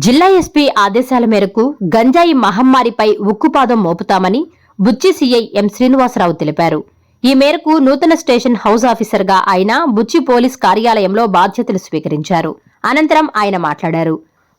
జిల్లా ఎస్పీ ఆదేశాల మేరకు గంజాయి మహమ్మారిపై ఉక్కుపాదం మోపుతామని బుచ్చి సీఐ ఎం శ్రీనివాసరావు తెలిపారు. ఈ మేరకు నూతన స్టేషన్ హౌస్ ఆఫీసర్గా ఆయన బుచ్చి పోలీస్ కార్యాలయంలో బాధ్యతలు స్వీకరించారు. అనంతరం ఆయన మాట్లాడారు.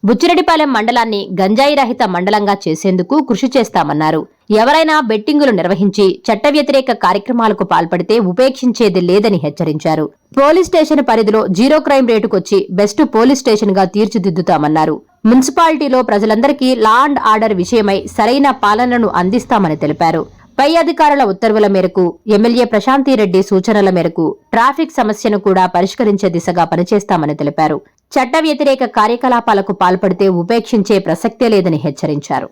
బుచ్చిరెడ్డిపాలెం మండలాన్ని గంజాయి రహిత మండలంగా చేసేందుకు కృషి చేస్తామన్నారు. ఎవరైనా బెట్టింగులు నిర్వహించి చట్ట వ్యతిరేక కార్యక్రమాలకు పాల్పడితే ఉపేక్షించేది లేదని హెచ్చరించారు. పోలీస్ స్టేషన్ పరిధిలో జీరో క్రైమ్ రేటుకొచ్చి బెస్ట్ పోలీస్ స్టేషన్ గా తీర్చిదిద్దుతామన్నారు. మున్సిపాలిటీలో ప్రజలందరికీ లా అండ్ ఆర్డర్ విషయమై సరైన పాలనను అందిస్తామని తెలిపారు. పై అధికారుల ఉత్తర్వుల మేరకు ఎమ్మెల్యే ప్రశాంతిరెడ్డి సూచనల మేరకు ట్రాఫిక్ సమస్యను కూడా పరిష్కరించే దిశగా పనిచేస్తామని తెలిపారు. చట్ట వ్యతిరేక కార్యకలాపాలకు పాల్పడితే ఉపేక్షించే ప్రసక్తే లేదని హెచ్చరించారు.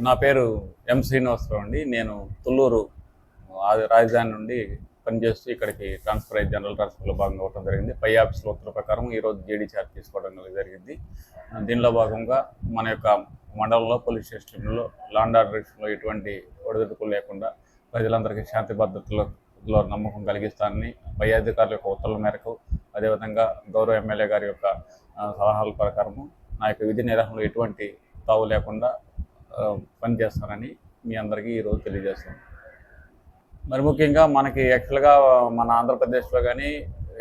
నా పేరు ఎం శ్రీనివాసరావు అండి. నేను తుళ్ళూరు రాజధాని నుండి పనిచేస్తూ ఇక్కడికి ట్రాన్స్ఫర్ అయ్యి జనరల్ ట్రాన్స్ఫర్లో భాగంగా అవ్వడం జరిగింది. పై ఆఫీసుల ఉత్తర్వుల ప్రకారం ఈరోజు జేడీ ఛార్జ్ తీసుకోవడం జరిగింది. దీనిలో భాగంగా మన యొక్క మండలంలో పోలీస్ స్టేషన్లో లా అండ్ ఆర్డర్ విషయంలో ఎటువంటి ఒడిదుడుకులు లేకుండా ప్రజలందరికీ శాంతి భద్రతలో నమ్మకం కలిగిస్తానని పై అధికారుల యొక్క ఉత్తర్వుల మేరకు, అదేవిధంగా గౌరవ ఎమ్మెల్యే గారి యొక్క సలహాల ప్రకారము నా యొక్క విధి నిర్వహణలో ఎటువంటి తావు లేకుండా పనిచేస్తానని మీ అందరికీ ఈరోజు తెలియజేస్తాను. మరి ముఖ్యంగా మనకి యాక్చువల్గా మన ఆంధ్రప్రదేశ్లో కానీ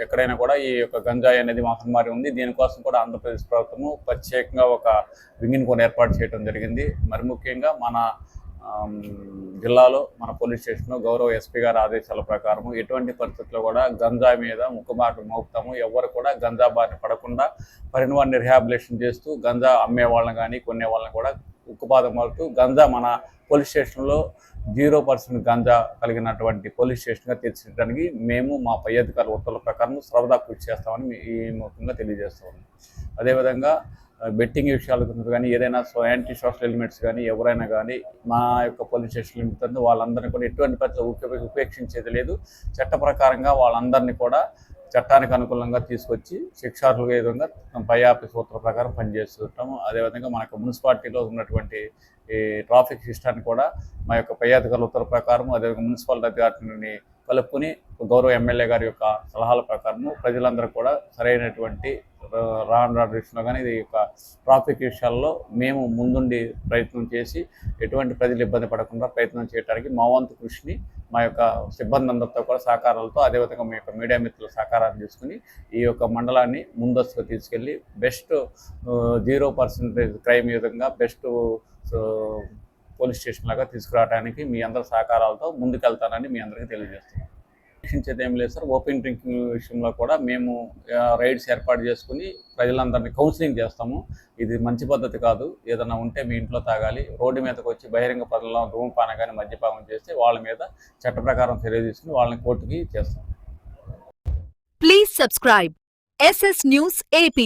ఎక్కడైనా కూడా ఈ యొక్క గంజాయి అనేది మహమ్మారి ఉంది. దీనికోసం కూడా ఆంధ్రప్రదేశ్ ప్రభుత్వము ప్రత్యేకంగా ఒక వింగ్ని కూడా ఏర్పాటు చేయడం జరిగింది. మరి ముఖ్యంగా మన జిల్లాలో మన పోలీస్ స్టేషన్లో గౌరవ ఎస్పీ గారి ఆదేశాల ప్రకారం ఎటువంటి పరిస్థితుల్లో కూడా గంజాయి మీద ముక్కుబాటు మోపుతాము. ఎవరు కూడా గంజా బారిన పడకుండా పరిణవాన్ని రిహాబిలేషన్ చేస్తూ గంజా అమ్మే వాళ్ళని కానీ కొనే వాళ్ళని కూడా ఉక్కుపాదం మోపుతూ గంజా మన పోలీస్ స్టేషన్లో 0% గంజా కలిగినటువంటి పోలీస్ స్టేషన్గా తీర్చిదిద్దడానికి మేము మా పై అధికారుల ఉత్తర్వుల ప్రకారం సర్వదా కృషి చేస్తామని ఈ ముఖ్యంగా తెలియజేస్తాము. అదేవిధంగా బెట్టింగ్ విషయాల గురించి కానీ ఏదైనా యాంటీ సోషల్ ఎలిమెంట్స్ కానీ ఎవరైనా కానీ మా యొక్క పోలీస్ స్టేషన్ లిమిట్ వాళ్ళందరినీ కూడా ఎటువంటి పరిస్థితులు ఉపేక్షించేది లేదు. చట్ట ప్రకారంగా వాళ్ళందరినీ కూడా చట్టానికి అనుకూలంగా తీసుకొచ్చి శిక్షార్హుల విధంగా పై ఆఫీస్ ఉత్తర్వుల ప్రకారం పనిచేస్తుంటాము. అదేవిధంగా మనకు మున్సిపాలిటీలో ఉన్నటువంటి ఈ ట్రాఫిక్ సిస్టాన్ని కూడా మా యొక్క పై అధికారుల ఉత్తర్వుల ప్రకారం, అదేవిధంగా మున్సిపల్ అధికారులని కలుపుకొని గౌరవ ఎమ్మెల్యే గారి యొక్క సలహాల ప్రకారము ప్రజలందరూ కూడా సరైనటువంటి లా అండ్ ఆర్డర్ విషయంలో కానీ ఇది యొక్క ట్రాఫిక్ విషయాల్లో మేము ముందుండి ప్రయత్నం చేసి ఎటువంటి ప్రజలు ఇబ్బంది పడకుండా ప్రయత్నం చేయడానికి మా వంతు కృషిని మా యొక్క సిబ్బంది అందరితో కూడా సహకారాలతో, అదేవిధంగా మీ యొక్క మీడియా మిత్రుల సహకారాలు తీసుకుని ఈ యొక్క మండలాన్ని ముందస్తుగా తీసుకెళ్ళి బెస్ట్ 0% క్రైమ్ విధంగా బెస్ట్ పోలీస్ స్టేషన్ లాగా తీసుకురావడానికి మీ అందరి సహకారాలతో ముందుకెళ్తానని మీ అందరికీ తెలియజేస్తున్నాను. రక్షించేది ఏం లేదు సార్. ఓపెన్ డ్రింకింగ్ విషయంలో కూడా మేము రైడ్స్ ఏర్పాటు చేసుకుని ప్రజలందరినీ కౌన్సిలింగ్ చేస్తాము. ఇది మంచి పద్ధతి కాదు, ఏదైనా ఉంటే మీ ఇంట్లో తాగాలి. రోడ్డు మీదకి వచ్చి బహిరంగ పనుల్లో ధూమపానం కానీ మద్యపానం చేస్తే వాళ్ళ మీద చట్ట ప్రకారం చర్య తీసుకుని వాళ్ళని కోర్టుకి చేస్తాం. Please subscribe SS News AP.